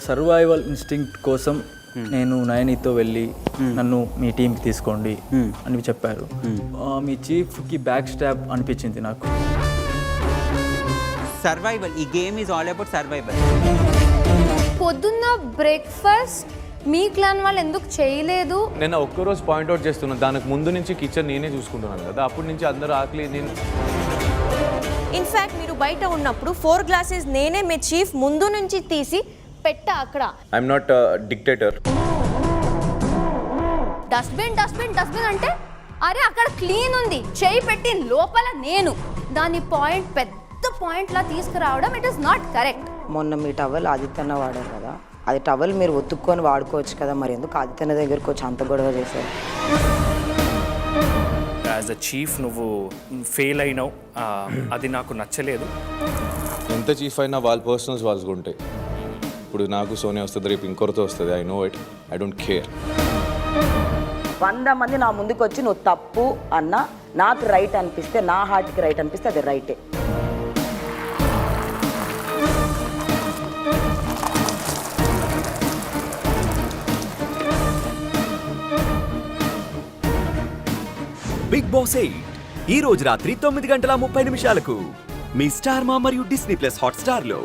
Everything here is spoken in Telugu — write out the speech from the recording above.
సర్వైవల్ ఇన్స్టింక్ట్ కోసం నేను నయనితో వెళ్ళి నన్ను మీ టీంకి తీసుకోండి అని చెప్పారు. మీ చీఫ్కి బ్యాక్ స్టాప్ అనిపించింది నాకు. సర్వైవల్, ఈ game is all about survival. పొద్దున్న బ్రేక్ఫాస్ట్ మీ క్లాన్ వాళ్ళు ఎందుకు చేయలేదు? నేను ఒక్కరోజు పాయింట్అవుట్ చేస్తున్నాను, దానికి ముందు నుంచి కిచెన్ నేనే చూసుకుంటున్నాను కదా, అప్పటి నుంచి అందరూ ఆకలి నేను. ఇన్ఫాక్ట్ మీరు బయట ఉన్నప్పుడు 4 గ్లాసెస్ నేనే మీ చీఫ్ ముందు నుంచి తీసి పెట్టా అక్కడ. I'm not dictator. Dustbin dustbin dustbin అంటే అరే అక్కడ క్లీన్ ఉంది, చేయి పెట్టి లోపల నేను దాని పాయింట్ పెద్ద పాయింట్లా తీసుకురావడం ఇట్ ఈస్ నాట్ కరెక్ట్. మొన్న మీ టవల్ ఆదిత్యన్న వాడారు కదా, అది టవల్ మీరు ఒత్తుక్కొని వాడుకోవచ్చు కదా, మరి ఎందుకు ఆదిత్యన్న దగ్గరకు వచ్చి అంత గొడవ చేశారు? యాజ్ అ చీఫ్ నువ్వు ఫెయిల్ అయినావు, అది నాకు నచ్చలేదు. ఎంత చీఫ్ అయినా వాళ్ళ పర్సనల్స్ వాళ్ళకు ఉంటాయి. ఇప్పుడు నాకు సోనియా వస్తుంది, రేపు ఇంకొకరితో వస్తుంది. I know it, I don't care. 100 మంది నా ముందుకు వచ్చి నువ్వు తప్పు అన్నా నాకు రైట్ అనిపిస్తే, నా హార్ట్కి రైట్ అనిపిస్తే అది రైటే. బిగ్ బాస్ 8 ఈ రోజు రాత్రి 9 గంటల 30 నిమిషాలకు మీ స్టార్ మా మరియు డిస్నీ ప్లస్ హాట్ స్టార్ లో.